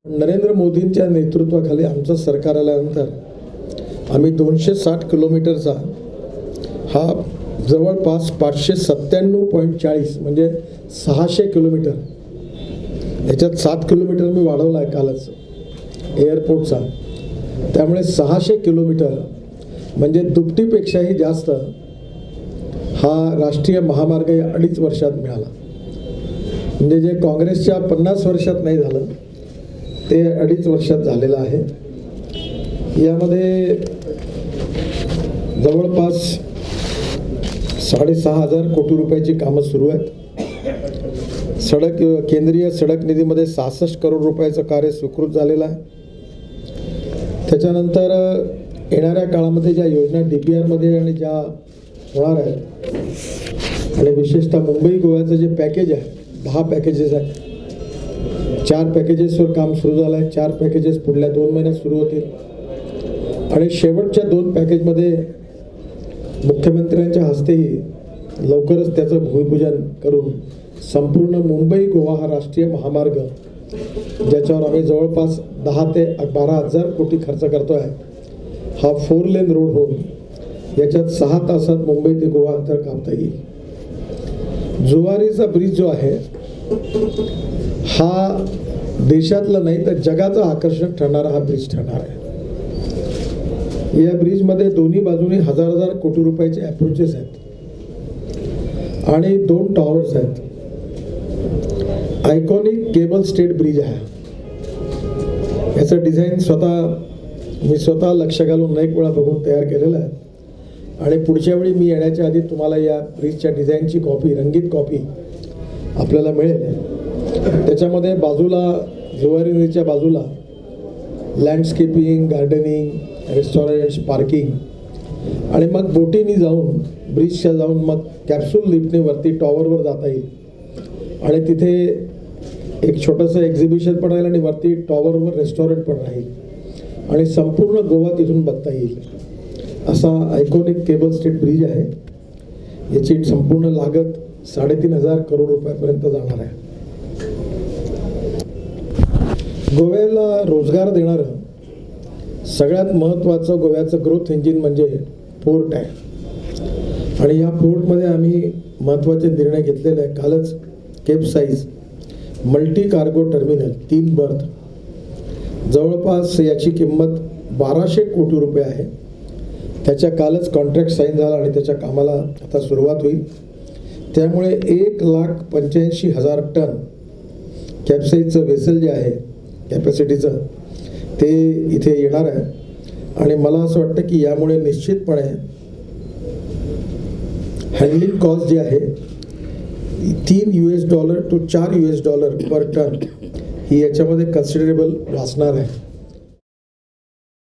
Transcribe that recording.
नरेंद्र मोदींच्या नेतृत्वाखाली आमचं सरकार आल्यानंतर आम्ही 260 किलोमीटरचा हा जवळपास 597.40 म्हणजे 600 किलोमीटर, याच्यात 7 किलोमीटर मी वाढवला आहे कालच एअरपोर्टचा, त्यामुळे 600 किलोमीटर म्हणजे दुपटीपेक्षाही जास्त हा राष्ट्रीय महामार्ग या 2.5 वर्षात मिळाला. म्हणजे जे काँग्रेसच्या 50 वर्षात नाही झालं ते 2.5 वर्षात झालेलं आहे. यामध्ये जवळपास 6,500 कोटी रुपयाची कामं सुरू आहेत. केंद्रीय सडक निधीमध्ये 66 करोड रुपयाचं कार्य स्वीकृत झालेलं आहे. त्याच्यानंतर येणाऱ्या काळामध्ये ज्या योजना DPR मध्ये आणि ज्या होणार आहेत आणि विशेषतः मुंबई गोव्याचं जे पॅकेज आहे, 10 पॅकेजेस आहेत, 4 पॅकेजेसवर काम सुरू झालं आहे. 4 पॅकेजेस पुढल्या 2 महिन्यात सुरू होतील आणि शेवटच्या 2 पॅकेजमध्ये मुख्यमंत्र्यांच्या हस्तेही लवकरच त्याचं भूमिपूजन करून संपूर्ण मुंबई गोवा हा राष्ट्रीय महामार्ग, ज्याच्यावर आम्ही जवळपास 10 ते 12,000 कोटी खर्च करतो आहे, हा 4 लेन रोड होऊन याच्यात 6 तासात मुंबई ते गोवा अंतर कापता येईल. जुवारीचा ब्रिज जो आहे हा देशातलं नाही तर जगाचं आकर्षण ठरणारा हा ब्रिज ठरणार आहे. या ब्रिजमध्ये दोन्ही बाजूनी 1000 कोटी रुपयाचे अप्रोचेस आहेत आणि 2 टॉवर्स आहेत. आयकॉनिक केबल स्टेट ब्रिज आहे. याचं डिझाईन मी स्वतः लक्ष घालून अनेक वेळा बघून तयार केलेलं आहे आणि पुढच्या वेळी मी येण्याच्या आधी तुम्हाला या ब्रिजच्या डिझाईनची कॉपी, रंगीत कॉपी आपल्याला मिळेल. त्याच्यामध्ये बाजूला जुवारी नदीच्या बाजूला लँडस्केपिंग, गार्डनिंग, रेस्टॉरंट्स, पार्किंग आणि मग बोटीने जाऊन ब्रिजच्या जाऊन मग कॅप्सूल लिफ्टने वरती टॉवरवर जाता येईल आणि तिथे एक छोटंसं एक्झिबिशन पण राहील आणि वरती टॉवरवर रेस्टॉरंट पण राहील आणि संपूर्ण गोवा तिथून बघता येईल. असा आयकॉनिक केबल स्टेट ब्रिज आहे. याची संपूर्ण लागत 3,500 करोड रुपयापर्यंत जाणार आहे. गोव्याला रोजगार देणारं सगळ्यात महत्त्वाचं गोव्याचं ग्रोथ इंजिन म्हणजे पोर्ट आहे आणि या पोर्टमध्ये आम्ही महत्त्वाचे निर्णय घेतलेले आहे. कालच केपसाईज मल्टी कार्गो टर्मिनल 3 बर्थ, जवळपास याची किंमत 1200 कोटी रुपये आहे. त्याच्या कालच कॉन्ट्रॅक्ट साईन झाला आणि त्याच्या कामाला आता सुरुवात होईल. त्यामुळे 1,85,000 टन कॅपसाईजचं वेसल जे आहे कॅपॅसिटीचं ते इथे येणार आहे आणि मला असं वाटतं की यामुळे निश्चितपणे हँडलिंग कॉस्ट जी आहे $3 to $4 पर टन ही याच्यामध्ये कन्सिडरेबल वाचणार आहे.